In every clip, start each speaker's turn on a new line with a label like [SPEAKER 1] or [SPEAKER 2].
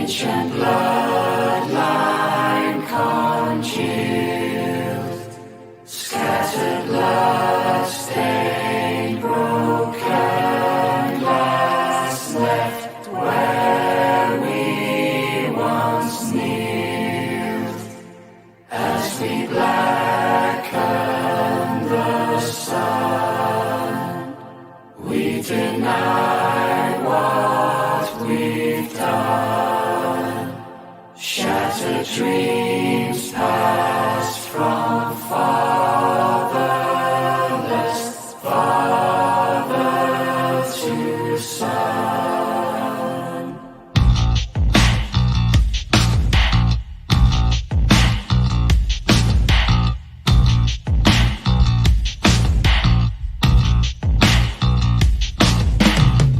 [SPEAKER 1] ancient bloodline congealed, scattered blood stained, broken glass left where we once kneeled, as we blacken the sun. We deny what we've done. Shattered dreams passed from fatherless father to son.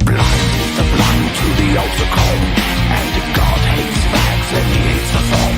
[SPEAKER 2] Blind is the blind to the outer calm, and God hates facts and he hates the song.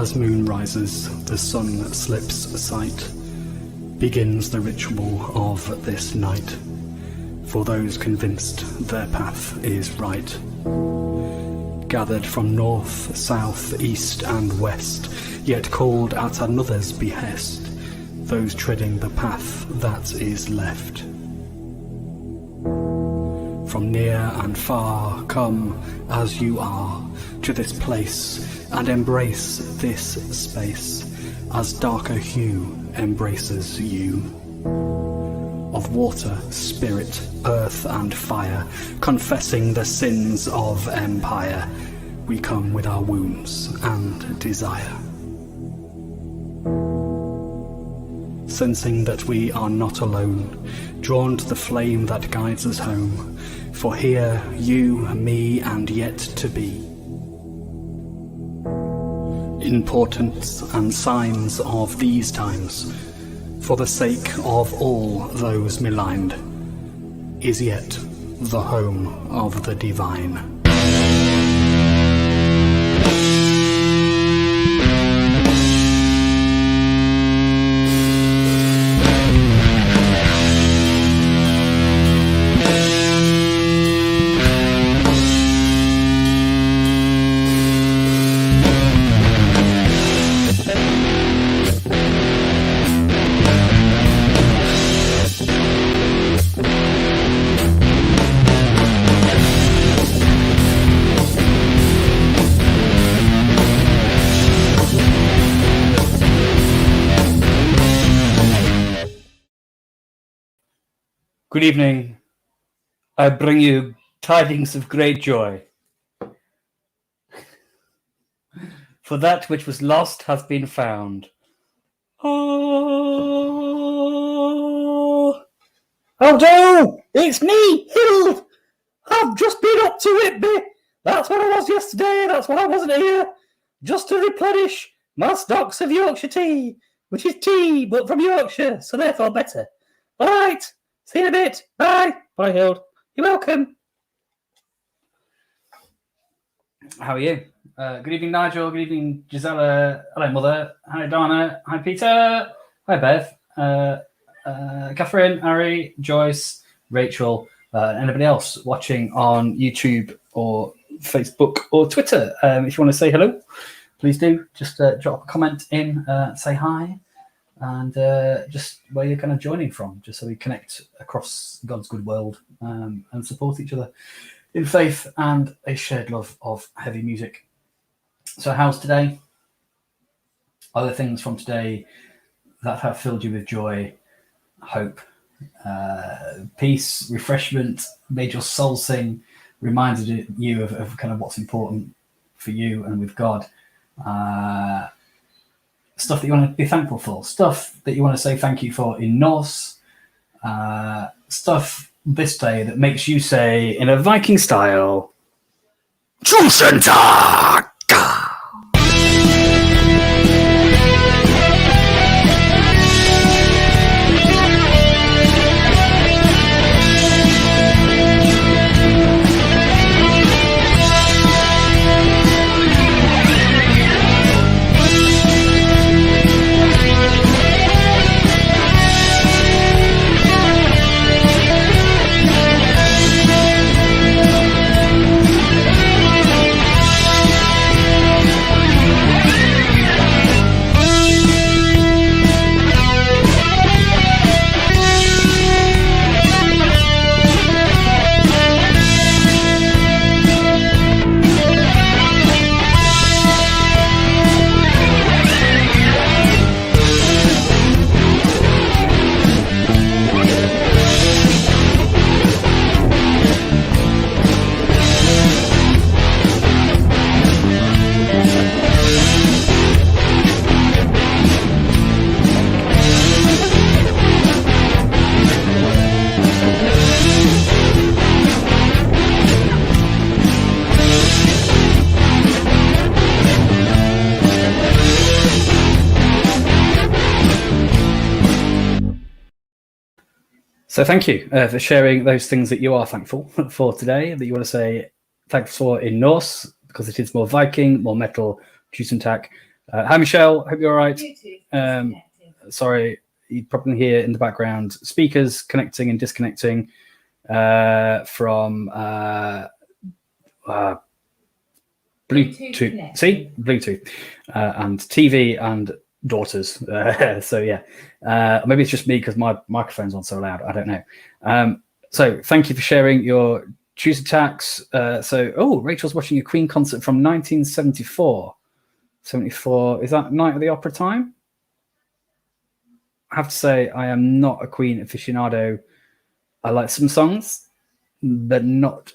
[SPEAKER 3] As moon rises, the sun slips sight. Begins the ritual of this night. For those convinced their path is right. Gathered from north, south, east and west, yet called at another's behest, those treading the path that is left. From near and far, come as you are to this place and embrace this space as darker hue embraces you. Of water, spirit, earth and fire, confessing the sins of empire, we come with our wounds and desire. Sensing that we are not alone, drawn to the flame that guides us home, for here, you, me and yet to be. Importance and signs of these times, for the sake of all those maligned, is yet the home of the divine.
[SPEAKER 4] Good evening. I bring you tidings of great joy. For that which was lost hath been found. Oh, do! It's me, Hill! I've just been up to Whitby. That's what I was yesterday. That's what I wasn't here. Just to replenish my stocks of Yorkshire tea, which is tea, but from Yorkshire, so therefore better. All right. See you in a bit. Bye. Bye, Hild. You're welcome. How are you? Good evening, Nigel. Good evening, Gisela. Hello, Mother. Hi, Donna. Hi, Peter. Hi, Bev. Catherine, Ari, Joyce, Rachel, and anybody else watching on YouTube or Facebook or Twitter. If you want to say hello, please do. Just drop a comment in, say hi. And just where you're kind of joining from, just so we connect across God's good world and support each other in faith and a shared love of heavy music. So how's today? Other things from today that have filled you with joy, hope, peace, refreshment, made your soul sing, reminded you of kind of what's important for you and with God. Stuff that you want to be thankful for, stuff that you want to say thank you for in Norse, stuff this day that makes you say in a Viking style,
[SPEAKER 2] Tusen Tag!
[SPEAKER 4] So thank you for sharing those things that you are thankful for today, that you want to say thanks for in Norse, because it is more Viking, more metal, Tusen Tag. Hi, Michelle. Hope you're all right.
[SPEAKER 1] YouTube.
[SPEAKER 4] Sorry, you probably hear in the background speakers connecting and disconnecting from Bluetooth. See, Bluetooth and TV and daughters. So yeah, maybe it's just me because my microphone's on so loud. I don't know. So thank you for sharing your Tuesday attacks. Rachel's watching a Queen concert from 1974. 74, is that Night of the Opera time? I have to say, I am not a Queen aficionado. I like some songs, but not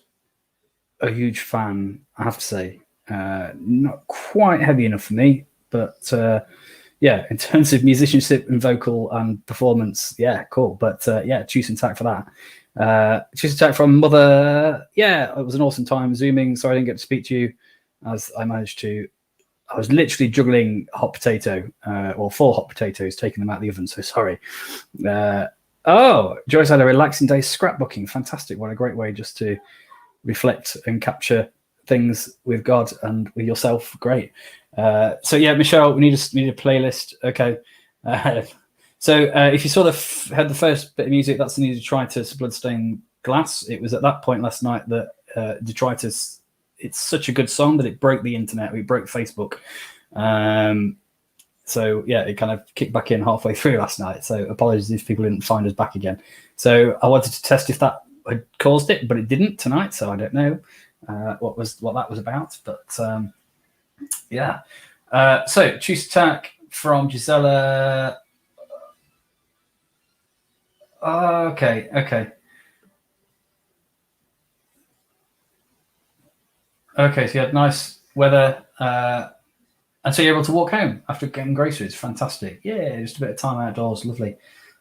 [SPEAKER 4] a huge fan, I have to say. Not quite heavy enough for me, but yeah, in terms of musicianship and vocal and performance, yeah, cool. But yeah, choose and tack for that. Choose and tack from Mother. Yeah, it was an awesome time Zooming. Sorry I didn't get to speak to you as I managed to. I was literally juggling hot potato or 4 hot potatoes, taking them out of the oven. So sorry. Joyce had a relaxing day scrapbooking. Fantastic. What a great way just to reflect and capture things with God and with yourself. Great. So yeah, Michelle, we need a playlist. Okay. So if you sort of heard the first bit of music, that's the Detritus Bloodstained Glass. It was at that point last night that Detritus, it's such a good song that it broke the internet. It broke Facebook. So yeah, it kind of kicked back in halfway through last night. So apologies if people didn't find us back again. So I wanted to test if that had caused it, but it didn't tonight. So I don't know what that was about. But yeah. So choose attack from Gisela. Okay. Okay, so you had nice weather, and so you're able to walk home after getting groceries. Fantastic. Yeah, just a bit of time outdoors. Lovely.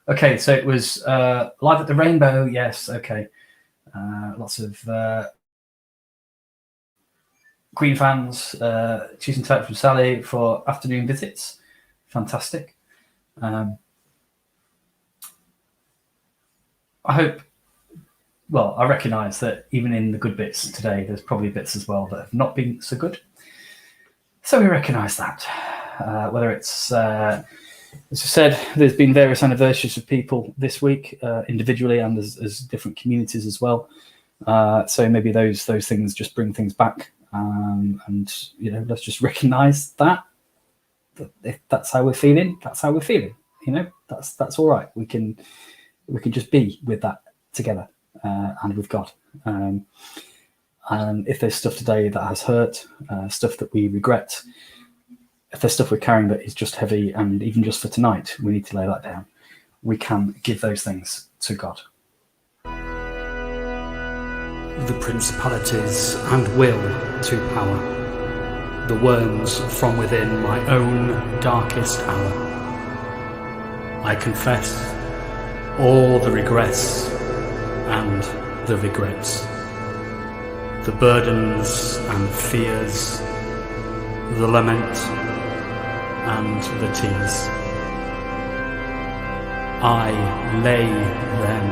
[SPEAKER 4] Okay, so it was live at the Rainbow. Yes, okay. Lots of Queen fans. Choosing type from Sally for afternoon visits. Fantastic. I hope. Well, I recognise that even in the good bits today, there's probably bits as well that have not been so good. So we recognise that. Whether it's, as I said, there's been various anniversaries of people this week, individually and as different communities as well. So maybe those things just bring things back, and let's just recognise that if that's how we're feeling, that's how we're feeling. That's all right. We can just be with that together. And with God. And if there's stuff today that has hurt, stuff that we regret, if there's stuff we're carrying that is just heavy, and even just for tonight, we need to lay that down. We can give those things to God.
[SPEAKER 3] The principalities and will to power, the worms from within my own darkest hour. I confess all the regrets and the regrets, the burdens and fears, the lament and the tears. I lay them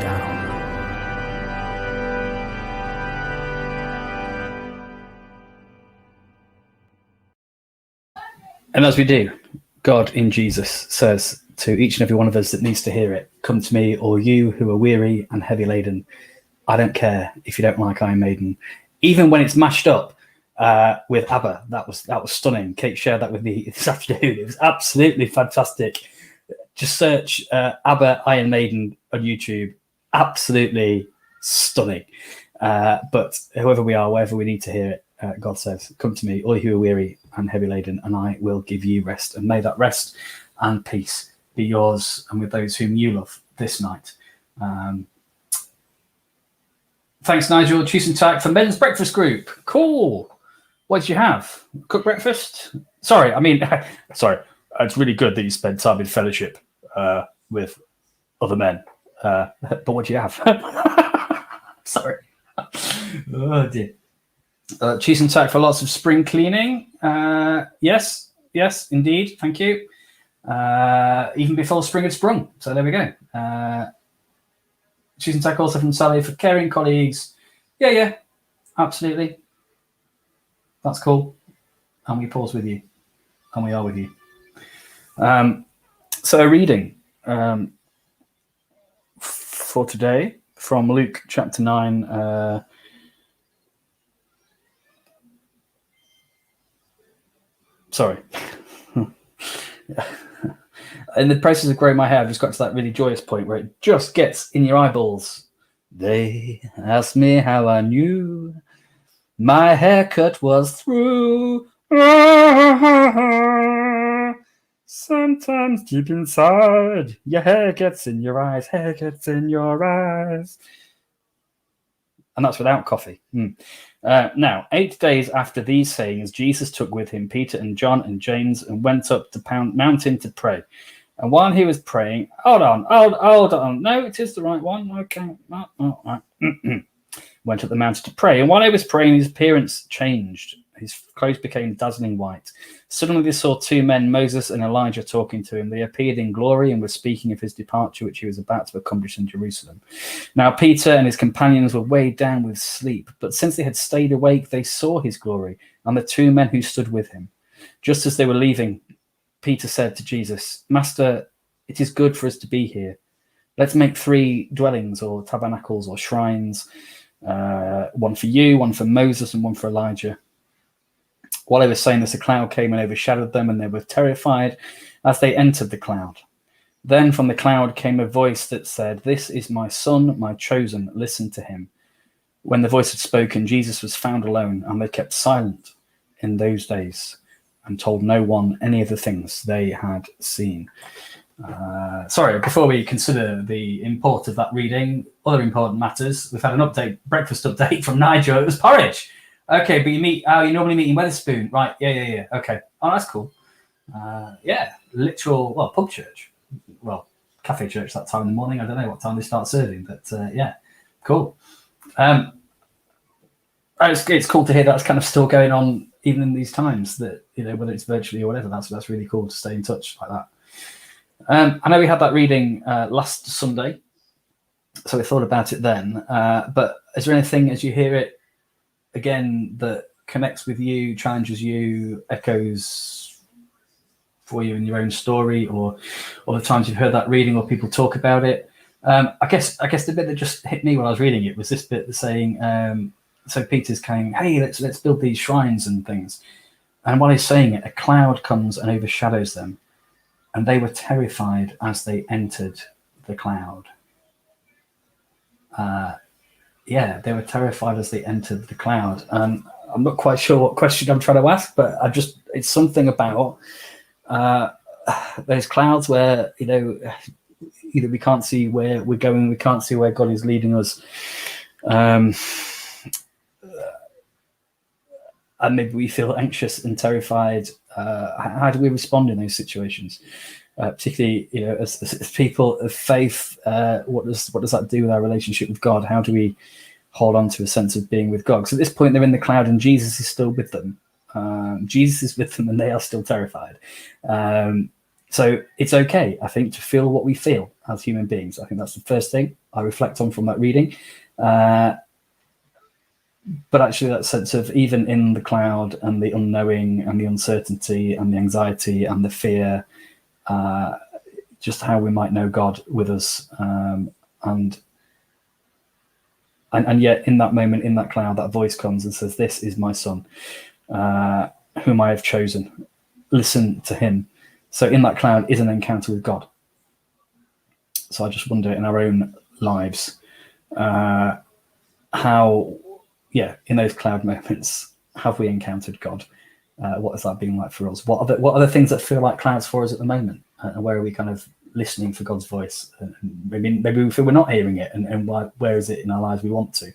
[SPEAKER 3] down.
[SPEAKER 4] And as we do, God in Jesus says to each and every one of us that needs to hear it, come to me, all you who are weary and heavy laden. I don't care if you don't like Iron Maiden. Even when it's mashed up with ABBA, that was stunning. Kate shared that with me this afternoon. It was absolutely fantastic. Just search ABBA Iron Maiden on YouTube. Absolutely stunning. But whoever we are, wherever we need to hear it, God says, come to me, all you who are weary and heavy laden, and I will give you rest. And may that rest and peace be yours and with those whom you love this night. Thanks, Nigel. Choose and tack for Men's Breakfast Group. Cool. What did you have? Cooked breakfast? Sorry, it's really good that you spend time in fellowship with other men. But what do you have? Sorry. Oh, dear. Choose and tack for lots of spring cleaning. Yes, indeed. Thank you. Even before spring had sprung. So there we go. Choose and tack also from Sally for caring colleagues. Yeah, absolutely. That's cool. And we pause with you. and we are with you. So a reading for today from Luke chapter 9. Sorry. In the process of growing my hair, I've just got to that really joyous point where it just gets in your eyeballs. They asked me how I knew my haircut was through. Sometimes deep inside, your hair gets in your eyes, hair gets in your eyes. And that's without coffee. Now, 8 days after these sayings, Jesus took with him Peter and John and James and went up the mountain to pray. And while he was praying, hold on. No, it is the right one. Okay. Went up the mountain to pray. And while he was praying, his appearance changed. His clothes became dazzling white. Suddenly they saw two men, Moses and Elijah, talking to him. They appeared in glory and were speaking of his departure, which he was about to accomplish in Jerusalem. Now Peter and his companions were weighed down with sleep, but since they had stayed awake, they saw his glory and the two men who stood with him. Just as they were leaving, Peter said to Jesus, "Master, it is good for us to be here. Let's make 3 dwellings or tabernacles or shrines, one for you, one for Moses, and one for Elijah." While they were saying this, a cloud came and overshadowed them, and they were terrified as they entered the cloud. Then from the cloud came a voice that said, "This is my son, my chosen. Listen to him." When the voice had spoken, Jesus was found alone, and they kept silent in those days and told no one any of the things they had seen. Sorry, before we consider the import of that reading, other important matters. We've had an breakfast update from Nigel. It was porridge. Okay, but you normally meet in Wetherspoon, right? Yeah. Okay. Oh, that's cool. Literal, pub church. Well, cafe church that time in the morning. I don't know what time they start serving, but yeah, cool. It's cool to hear that's kind of still going on even in these times. That whether it's virtually or whatever, that's really cool to stay in touch like that. I know we had that reading last Sunday, so we thought about it then. But is there anything as you hear it again that connects with you, challenges you, echoes for you in your own story, or the times you've heard that reading or people talk about it? I guess the bit that just hit me when I was reading it was this bit saying, so Peter's saying, "Hey, let's build these shrines and things." And while he's saying it, a cloud comes and overshadows them, and they were terrified as they entered the cloud. They were terrified as they entered the cloud. I'm not quite sure what question I'm trying to ask, but it's something about those clouds where, we can't see where we're going, we can't see where God is leading us. And maybe we feel anxious and terrified. How do we respond in those situations? Particularly, as people of faith, what does that do with our relationship with God? How do we hold on to a sense of being with God? So at this point, they're in the cloud, and Jesus is still with them. Jesus is with them, and they are still terrified. So it's okay, I think, to feel what we feel as human beings. I think that's the first thing I reflect on from that reading. But actually, that sense of even in the cloud and the unknowing and the uncertainty and the anxiety and the fear. Just how we might know God with us, and yet in that moment, in that cloud, that voice comes and says, "This is my son, whom I have chosen. Listen to him." So in that cloud is an encounter with God. So I just wonder in our own lives, how, in those cloud moments, have we encountered God? What has that been like for us? What are the things that feel like clouds for us at the moment? And where are we kind of listening for God's voice? And maybe we feel we're not hearing it. And where is it in our lives we want to?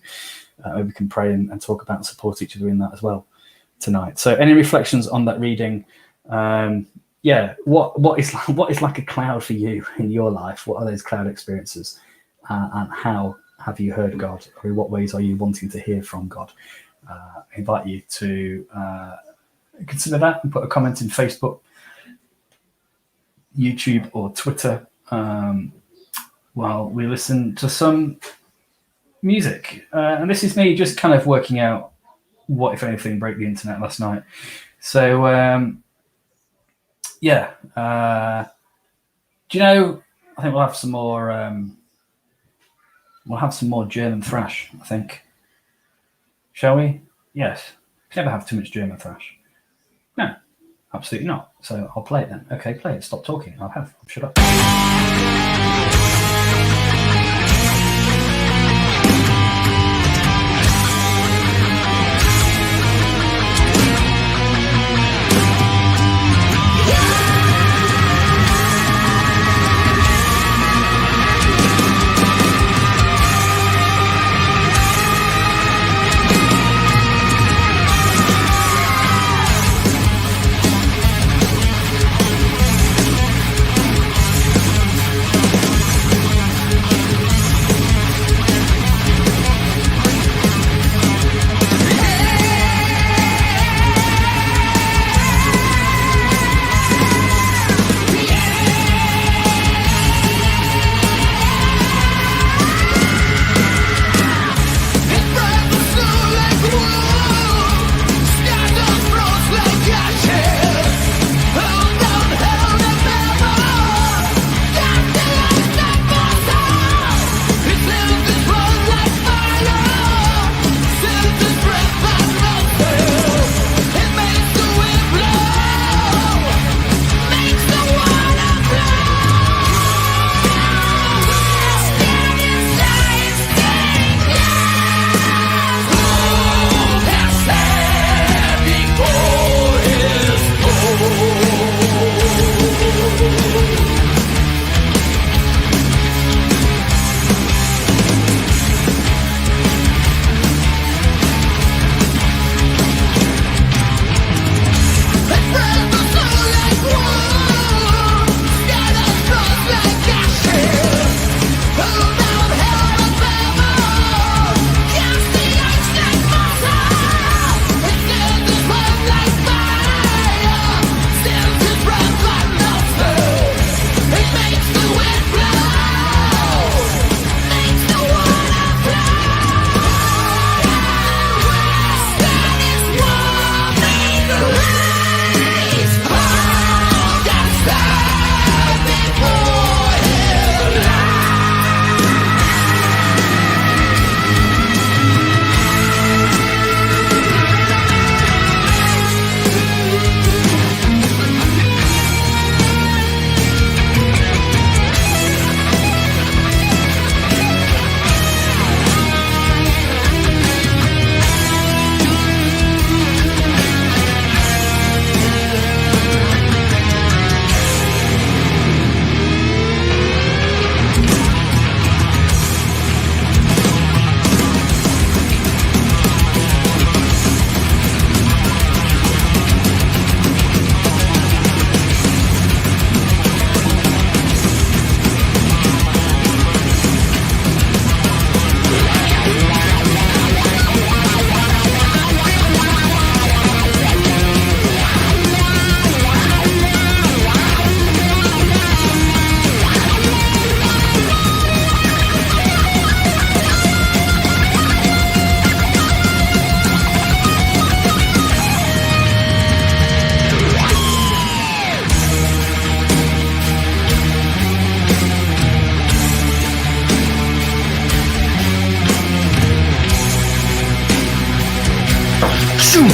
[SPEAKER 4] Maybe we can pray and talk about and support each other in that as well tonight. So any reflections on that reading? What is like a cloud for you in your life? What are those cloud experiences? And how have you heard God? Or in what ways are you wanting to hear from God? I invite you to consider that and put a comment in Facebook, YouTube, or Twitter while we listen to some music. And this is me just kind of working out what, if anything, broke the internet last night. So yeah. Do you know? I think we'll have some more. We'll have some more German thrash. I think. Shall we? Yes. You can never have too much German thrash. No, absolutely not. So I'll play it then. Okay, play it. Stop talking. I'll have. Shut up.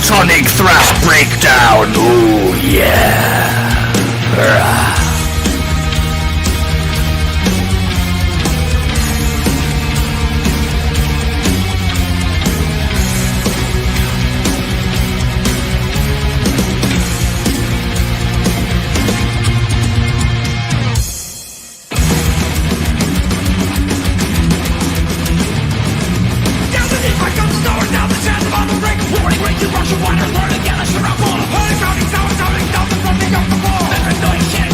[SPEAKER 2] Sonic Thrash Breakdown! Ooh, yeah! Rah.
[SPEAKER 1] Rush, water, learn again, a surround wall. Holy counting, sound, down the front of the wall. And the noise can't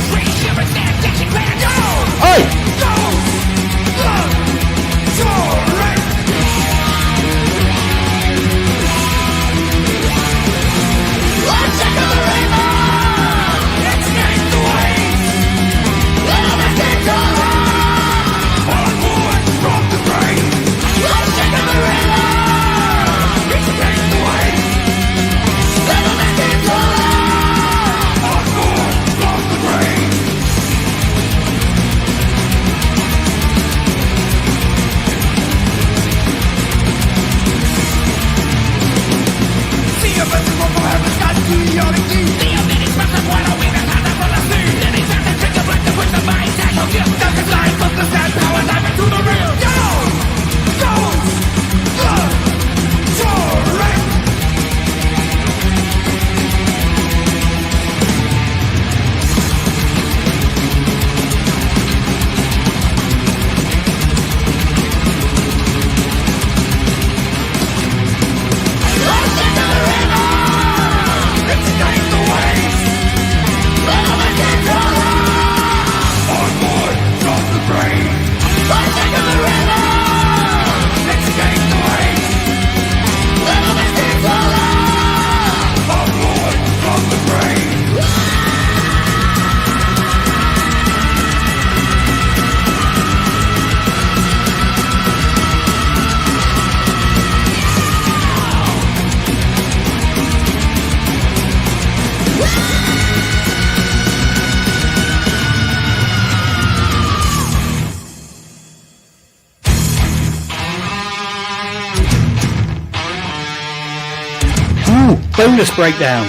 [SPEAKER 4] Ooh, bonus breakdown.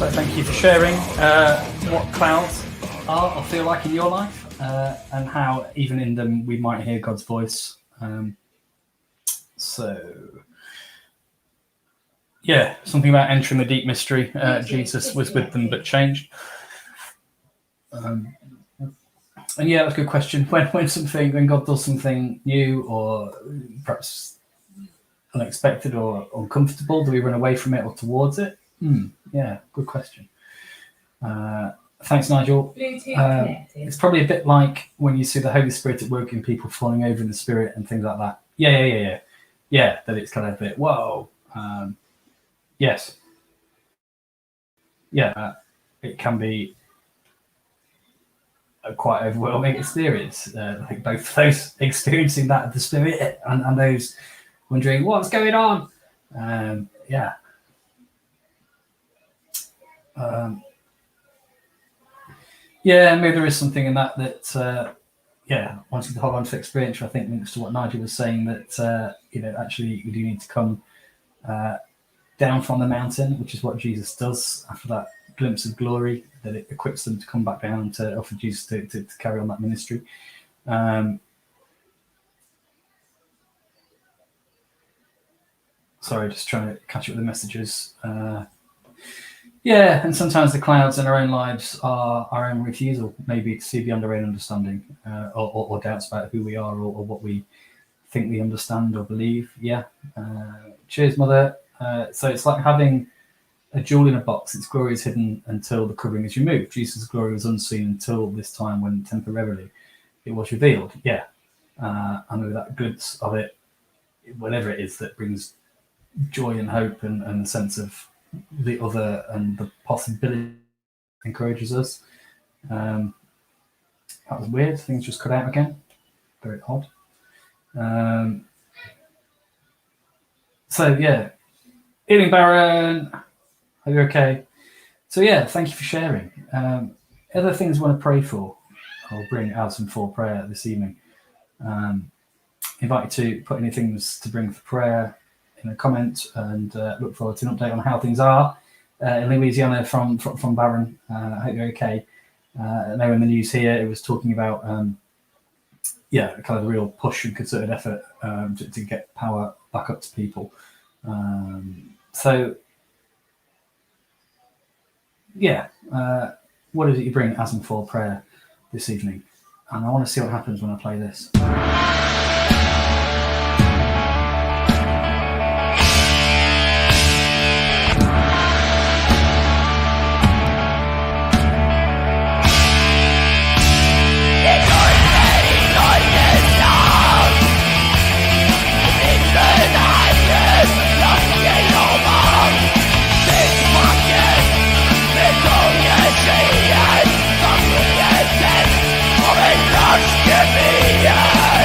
[SPEAKER 4] So thank you for sharing what clouds are or feel like in your life, and how even in them we might hear God's voice. Yeah, something about entering the deep mystery. Jesus was with them but changed. And yeah, that's a good question. When God does something new or perhaps unexpected or uncomfortable, do we run away from it or towards it? Yeah, good question. Thanks, Nigel. It's probably a bit like when you see the Holy Spirit at work in people falling over in the Spirit and things like that. Yeah, that it's kind of a bit, whoa. Yes. Yeah, it can be a quite overwhelming experience. I think both those experiencing that of the Spirit and those wondering what's going on. Yeah. Yeah, maybe there is something in that wanting to hold on to experience, I think links to what Nigel was saying, that actually we do need to come down from the mountain, which is what Jesus does after that glimpse of glory, that it equips them to come back down to offer Jesus to carry on that ministry. Sorry, just trying to catch up with the messages. Yeah, and sometimes the clouds in our own lives are our own refusal, maybe to see beyond our own understanding, or doubts about who we are or what we think we understand or believe. Yeah. Cheers, Mother. So it's like having a jewel in a box. Its glory is hidden until the covering is removed. Jesus' glory was unseen until this time when temporarily it was revealed. Yeah. And with that glimpse of it, whatever it is that brings joy and hope and a sense of the other and the possibility encourages us. That was weird. Things just cut out again. Very odd. So yeah, Evening Baron. Are you okay? So yeah, thank you for sharing. Other things you want to pray for, I'll bring out some for prayer this evening. Invite you to put any things to bring for prayer in a comment, and look forward to an update on how things are in Louisiana from Baron. I hope you're okay. I know in the news here it was talking about kind of the real push and concerted effort to get power back up to people. What is it you bring as and for prayer this evening? And I want to see what happens when I play this.
[SPEAKER 2] Give me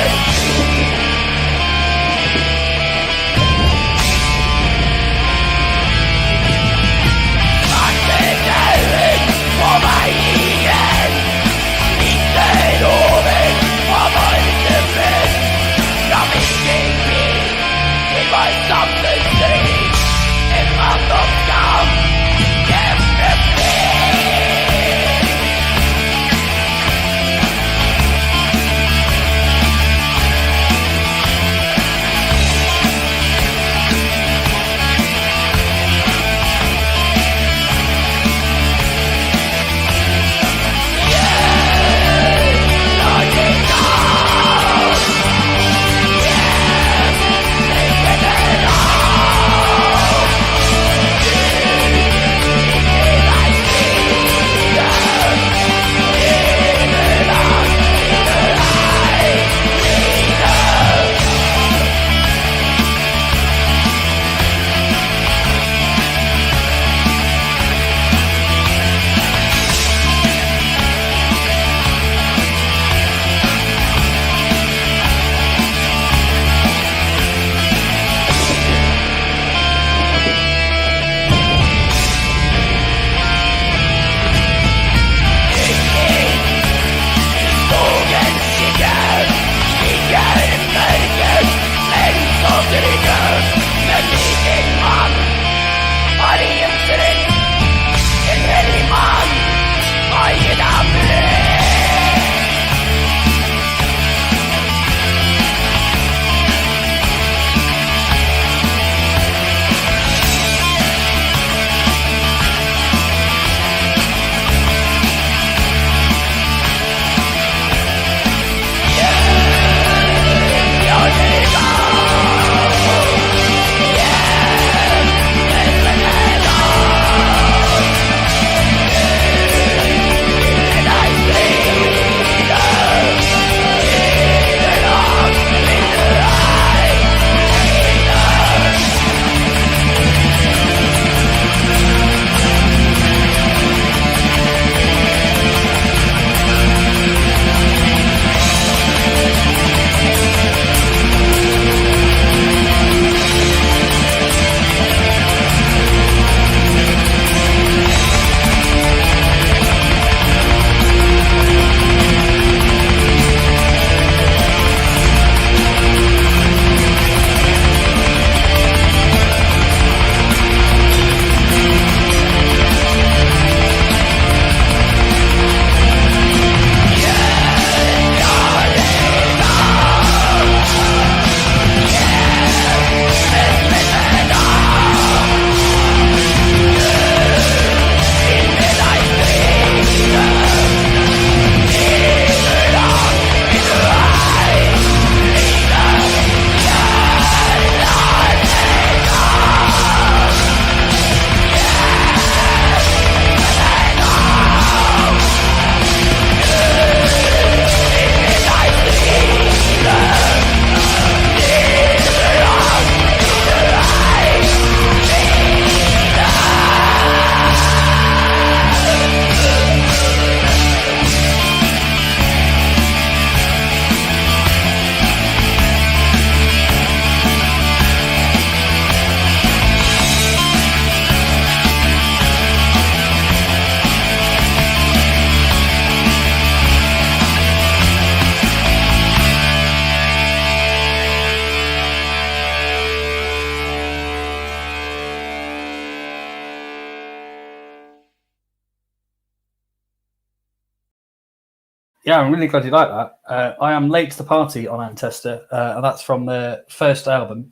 [SPEAKER 4] Yeah, I'm really glad you like that. I am late to the party on Ancestor, and that's from their first album,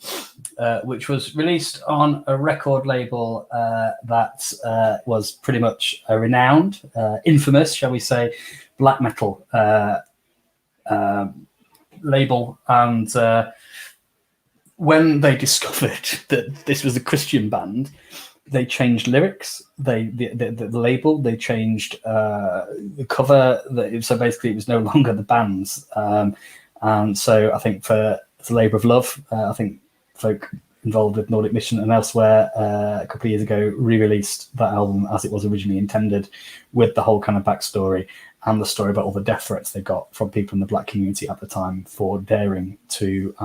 [SPEAKER 4] which was released on a record label that was pretty much a renowned, infamous, shall we say, black metal label. And when they discovered that this was a Christian band, they changed lyrics. The label. They changed the cover. So basically, it was no longer the band's. And so I think for the labour of love, I think folk involved with Nordic Mission and elsewhere a couple of years ago re-released that album as it was originally intended, with the whole kind of backstory and the story about all the death threats they got from people in the black community at the time for daring to,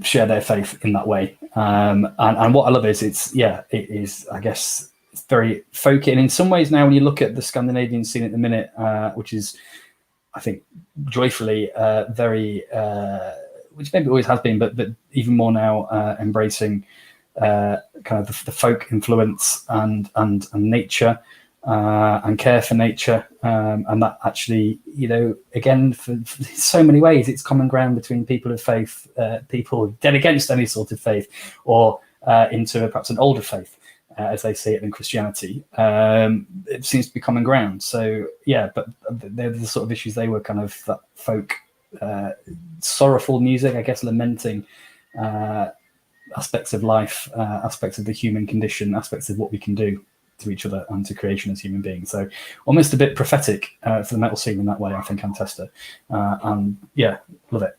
[SPEAKER 4] share their faith in that way. And what I love is it is, I guess, it's very folky. And in some ways now, when you look at the Scandinavian scene at the minute, which is, I think, joyfully very, which maybe always has been, but even more now embracing kind of the folk influence and nature and care for nature, and that actually, again, for so many ways, it's common ground between people of faith, people dead against any sort of faith, or into perhaps an older faith, as they see it in Christianity. It seems to be common ground. So but they're the sort of issues they were kind of that folk, sorrowful music, I guess, lamenting aspects of life, aspects of the human condition, aspects of what we can do to each other and to creation as human beings. So almost a bit prophetic for the metal scene in that way, I think, Ancestor. And love it.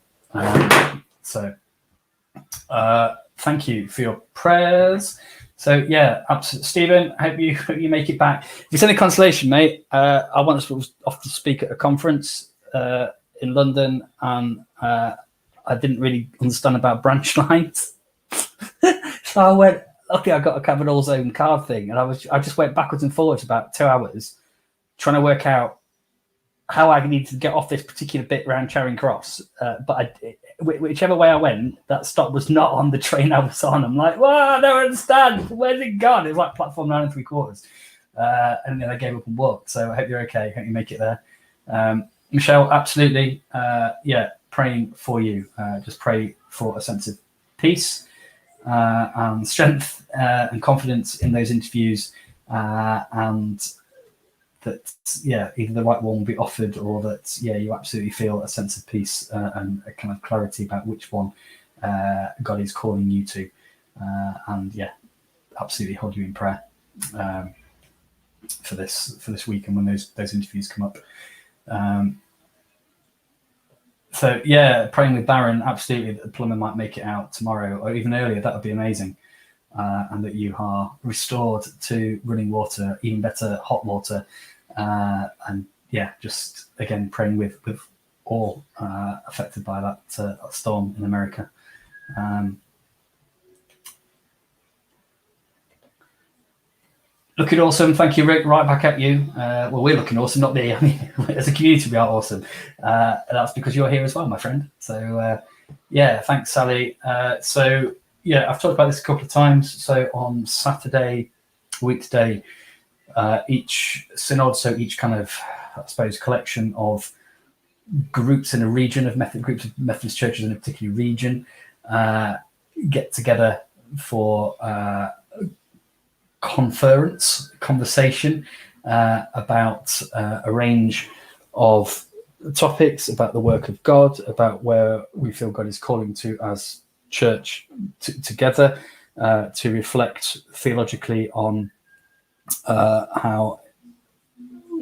[SPEAKER 4] Thank you for your prayers. So absolutely, Stephen, hope you make it back. If it's any consolation, mate, I once was off to speak at a conference in London, and I didn't really understand about branch lines. So I went, okay, I got a Cavanagh's own card thing, and I just went backwards and forwards about 2 hours trying to work out how I needed to get off this particular bit around Charing Cross. But whichever way I went, that stop was not on the train I was on. I'm like, well, I don't understand. Where's it gone? It was like platform 9 3/4. And then I gave up and walked. So I hope you're okay. I hope you make it there. Michelle, absolutely. Praying for you. Just pray for a sense of peace and strength and confidence in those interviews, and that either the right one will be offered, or that you absolutely feel a sense of peace and a kind of clarity about which one God is calling you to, and absolutely hold you in prayer for this week and when those interviews come up. So praying with Baron, absolutely, that the plumber might make it out tomorrow or even earlier. That would be amazing. And that you are restored to running water, even better, hot water. And just again praying with all affected by that storm in America. Looking awesome. Thank you, Rick. Right back at you. Well, we're looking awesome, not me. I mean, as a community, we are awesome. That's because you're here as well, my friend. So, thanks, Sally. I've talked about this a couple of times. So on Saturday, weekday, each synod, so each kind of, I suppose, collection of groups in a region of groups of Methodist churches in a particular region, get together for conversation about a range of topics about the work of God, about where we feel God is calling to as church together, to reflect theologically on how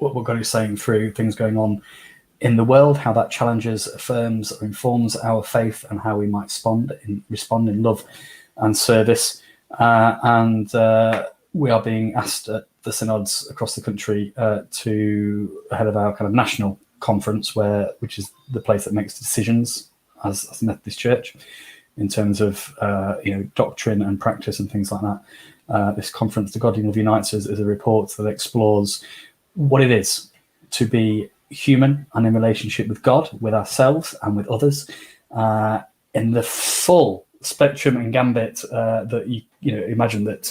[SPEAKER 4] what God is saying through things going on in the world, how that challenges, affirms, or informs our faith, and how we might respond in love and service. We are being asked at the synods across the country ahead of our kind of national conference, which is the place that makes decisions as the Methodist Church in terms of doctrine and practice and things like that. This conference, The Godly Love Unites, is a report that explores what it is to be human and in relationship with God, with ourselves and with others, in the full spectrum and gambit that you imagine that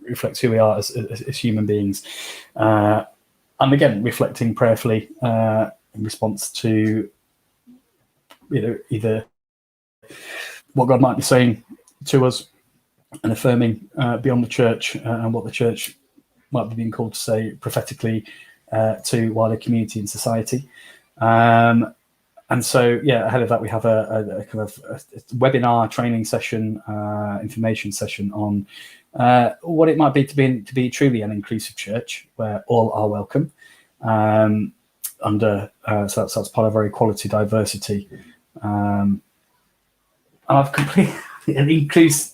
[SPEAKER 4] reflects who we are as human beings. And again, reflecting prayerfully in response to either what God might be saying to us and affirming beyond the church and what the church might be being called to say prophetically to wider community and society. And so, ahead of that, we have a kind of a webinar training session, information session on what it might be to be truly an inclusive church where all are welcome. So that's part of our equality, diversity. And I've completed an equality,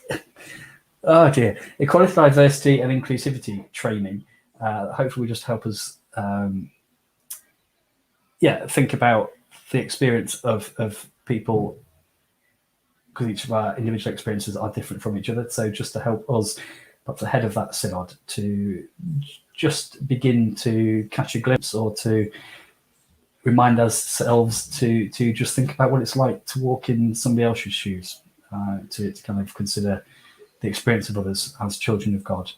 [SPEAKER 4] diversity, and inclusivity training. Hopefully, will just help us, think about the experience of people, because each of our individual experiences are different from each other. So just to help us, perhaps ahead of that synod, to just begin to catch a glimpse or to remind ourselves to just think about what it's like to walk in somebody else's shoes, to kind of consider the experience of others as children of God,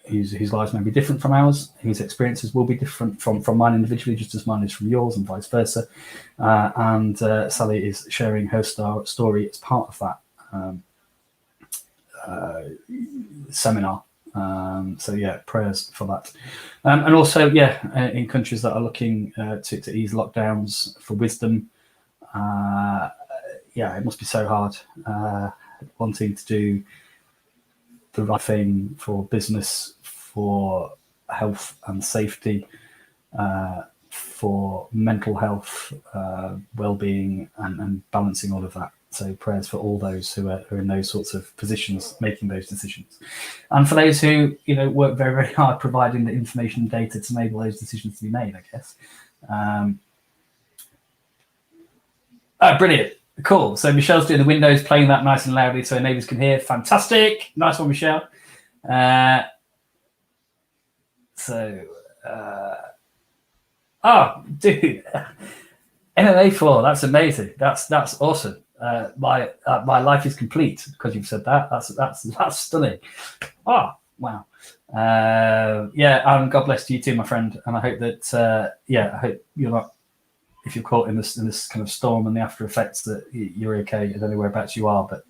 [SPEAKER 4] whose lives may be different from ours, whose experiences will be different from mine individually, just as mine is from yours, and vice versa. And Sally is sharing her story as part of that seminar. Prayers for that. And also, in countries that are looking to ease lockdowns, for wisdom. It must be so hard wanting to do the right thing for business, for health and safety, for mental health, well-being, and balancing all of that. So prayers for all those who are in those sorts of positions, making those decisions, and for those who work very, very hard providing the information and data to enable those decisions to be made, I guess. Brilliant. Cool. So Michelle's doing the windows, playing that nice and loudly so her neighbours can hear. Fantastic. Nice one, Michelle. Dude, MMA 4. That's amazing. That's awesome. My life is complete because you've said that. That's stunning. Oh, wow. And God bless you too, my friend. And I hope that I hope you're not, if you're caught in this kind of storm and the after effects, that you're okay. I don't know whereabouts you are, but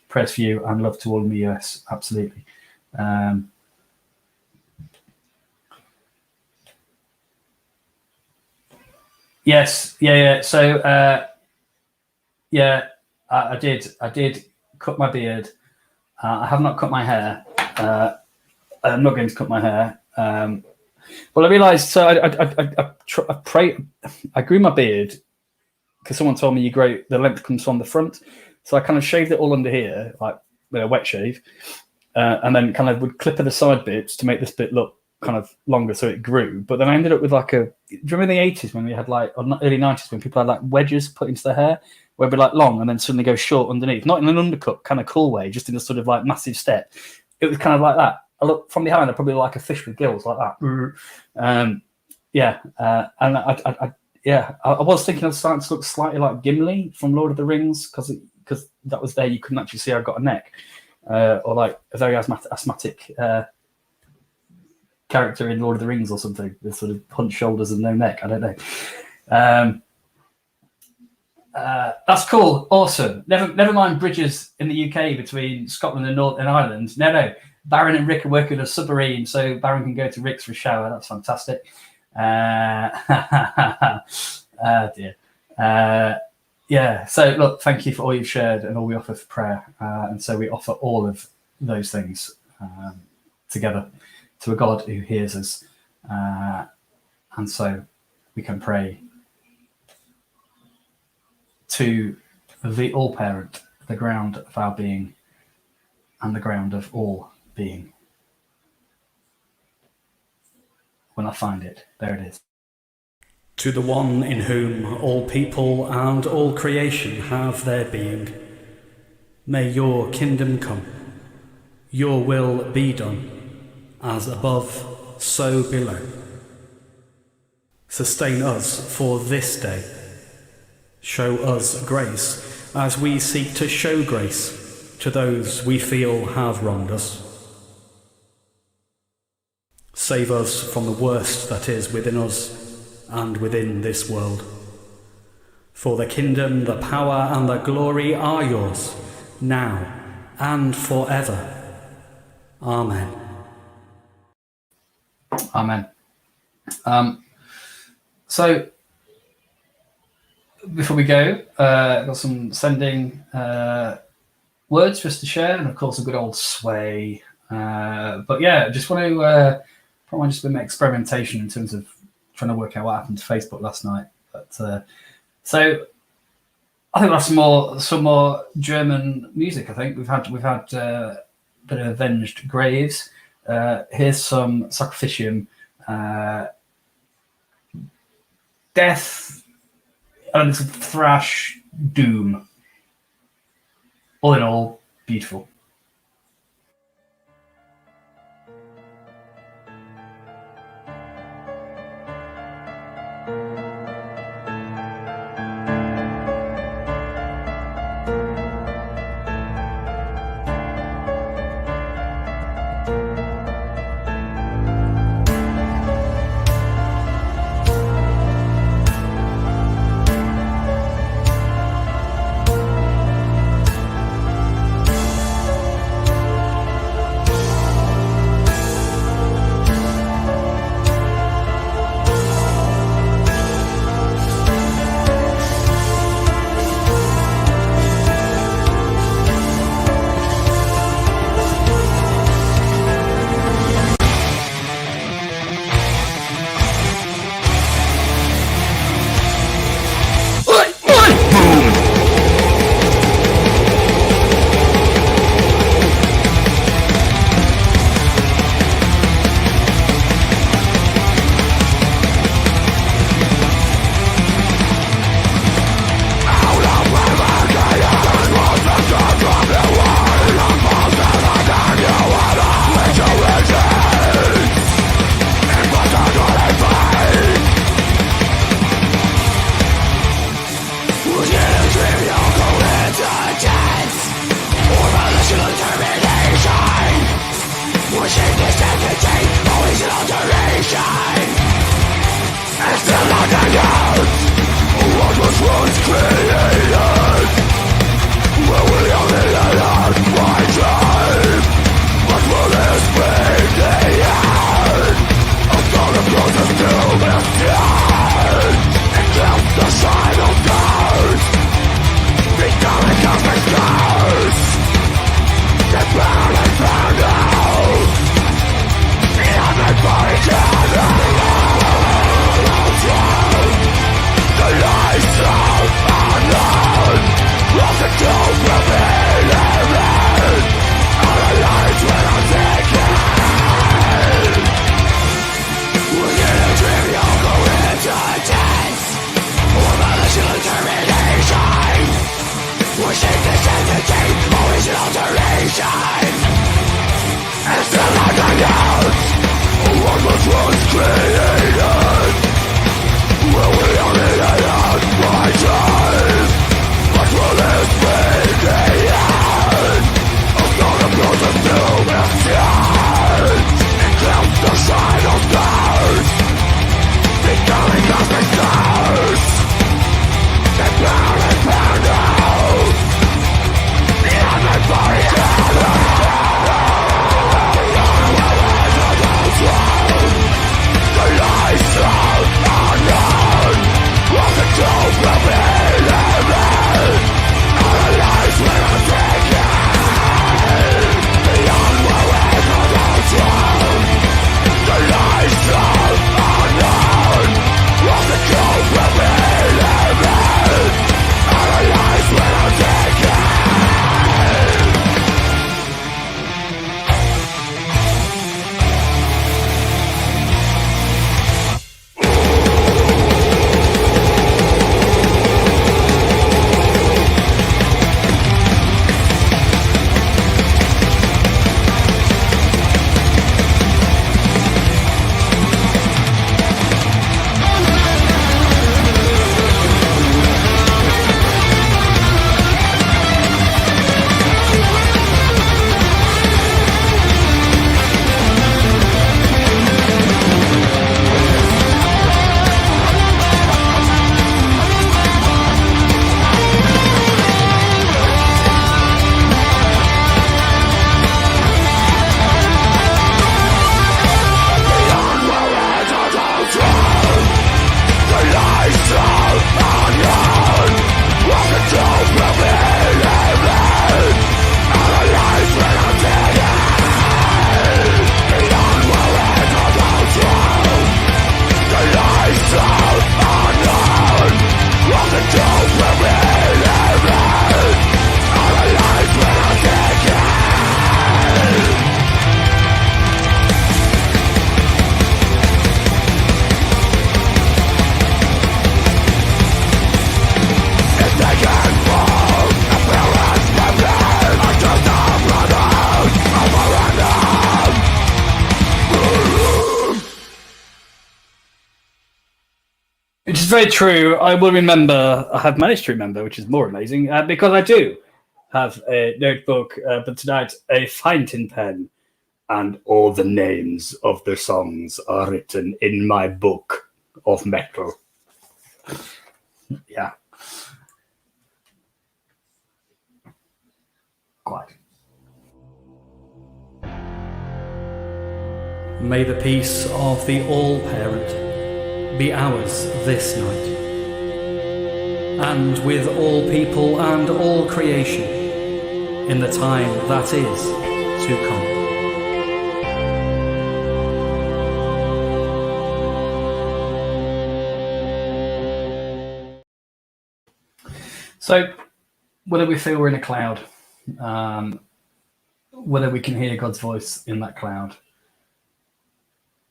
[SPEAKER 4] prayers for you and love to all in the US. Absolutely. Yes. Yeah. So I did cut my beard. I have not cut my hair. I'm not going to cut my hair. Well, I realised. So I grew my beard because someone told me the length comes from the front. So I kind of shaved it all under here, like with a wet shave, and then kind of would clip at the side bits to make this bit look kind of longer, so it grew. But then I ended up with like do you remember in the 80s when we had or early 90s when people had like wedges put into their hair, where it'd be like long and then suddenly go short underneath, not in an undercut kind of cool way, just in a sort of like massive step. It was kind of like that. I look from behind, I probably look like a fish with gills, like that. And I was thinking of starting to look slightly like Gimli from Lord of the Rings, because that was there. You couldn't actually see I've got a neck, or like a very asthmatic character in Lord of the Rings or something, with sort of hunched shoulders and no neck. I don't know. That's cool. Awesome. Never mind bridges in the UK between Scotland and Northern Ireland. No. Baron and Rick are working with a submarine, so Baron can go to Rick's for a shower. That's fantastic. Dear. So look, thank you for all you've shared and all we offer for prayer. And so we offer all of those things together to a God who hears us. And so we can pray to the all-parent, the ground of our being and the ground of all being. When I find it, there it is.
[SPEAKER 3] To the one in whom all people and all creation have their being, may your kingdom come, your will be done, as above, so below. Sustain us for this day. Show us grace as we seek to show grace to those we feel have wronged us. Save us from the worst that is within us and within this world. For the kingdom, the power, and the glory are yours, now and forever. Amen.
[SPEAKER 4] Amen. So, before we go, I've got some sending words for us to share, and of course a good old sway. But yeah, I just want to probably just been experimentation in terms of trying to work out what happened to Facebook last night. But so I think we'll have some more German music. I think we've had a bit of Avenged Graves. Here's some Sacrificium, Death, and some thrash doom. All in all, beautiful.
[SPEAKER 2] The
[SPEAKER 4] Which is very true. I will remember, I have managed to remember, which is more amazing, because I do have a notebook, but tonight a fountain pen, and all the names of the songs are written in my book of metal. Yeah. Quite.
[SPEAKER 3] May the peace of the All-Parent be ours this night, and with all people and all creation in the time that is to come.
[SPEAKER 4] So, whether we feel we're in a cloud, whether we can hear God's voice in that cloud,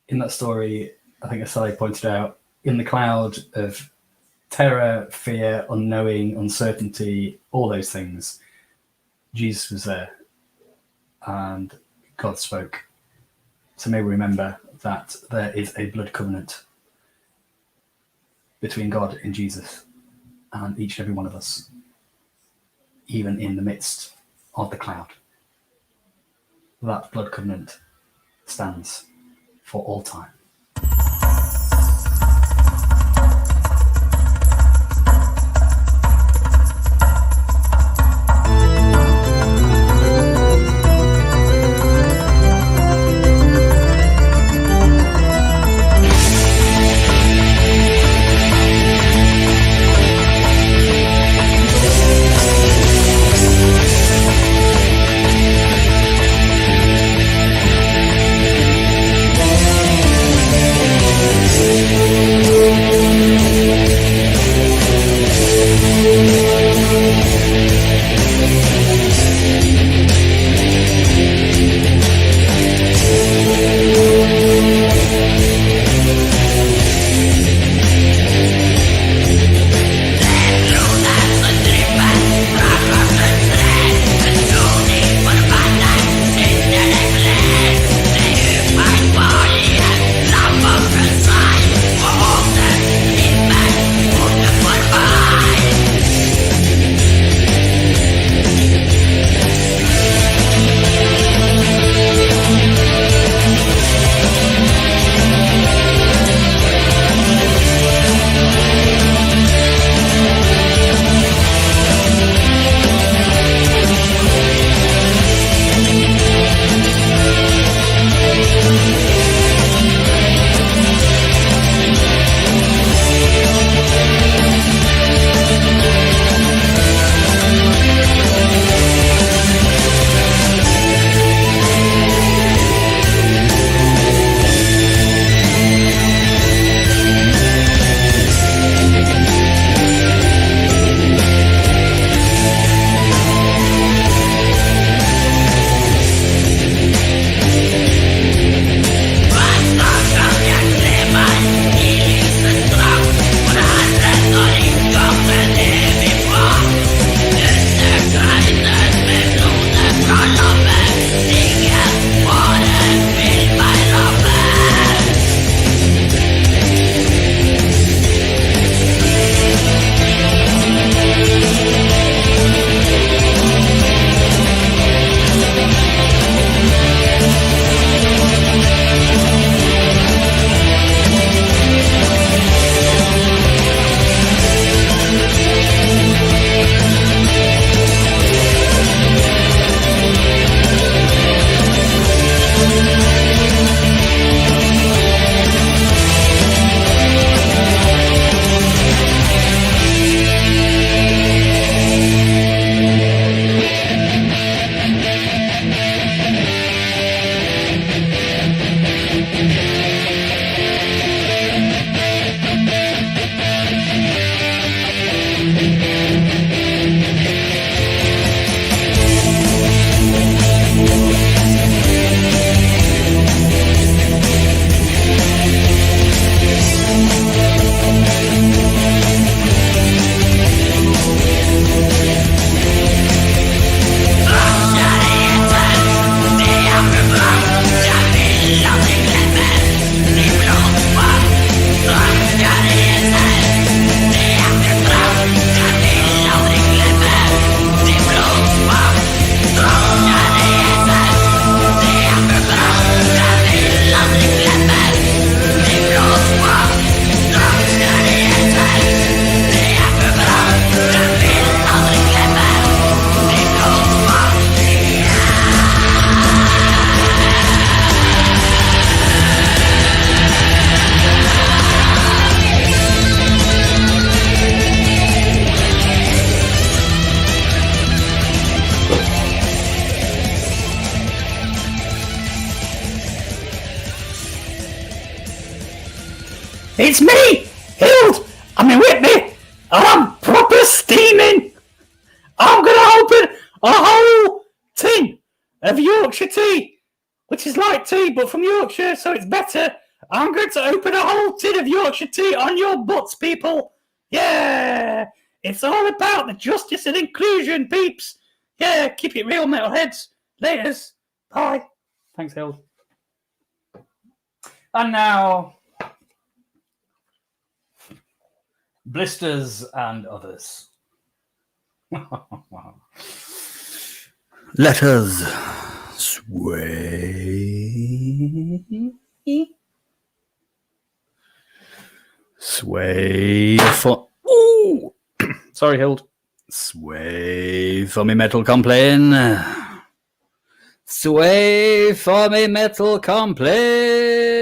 [SPEAKER 4] in that story, I think as Sally pointed out, in the cloud of terror, fear, unknowing, uncertainty, all those things, Jesus was there and God spoke. So may we remember that there is a blood covenant between God and Jesus and each and every one of us, even in the midst of the cloud. That blood covenant stands for all time. It's me, Hild. I'm in Whitney, and I'm proper steaming. I'm gonna open a whole tin of Yorkshire tea, which is like tea but from Yorkshire, so it's better. I'm going to open a whole tin of Yorkshire tea on your butts, people. Yeah, it's all about the justice and inclusion, peeps. Yeah, keep it real, metalheads. Laters. Bye. Thanks, Hild. And now, blisters and others.
[SPEAKER 2] Let us sway. Sway for. Ooh!
[SPEAKER 4] Sorry, Hild.
[SPEAKER 2] Sway for me metal complain. Sway for me metal complain.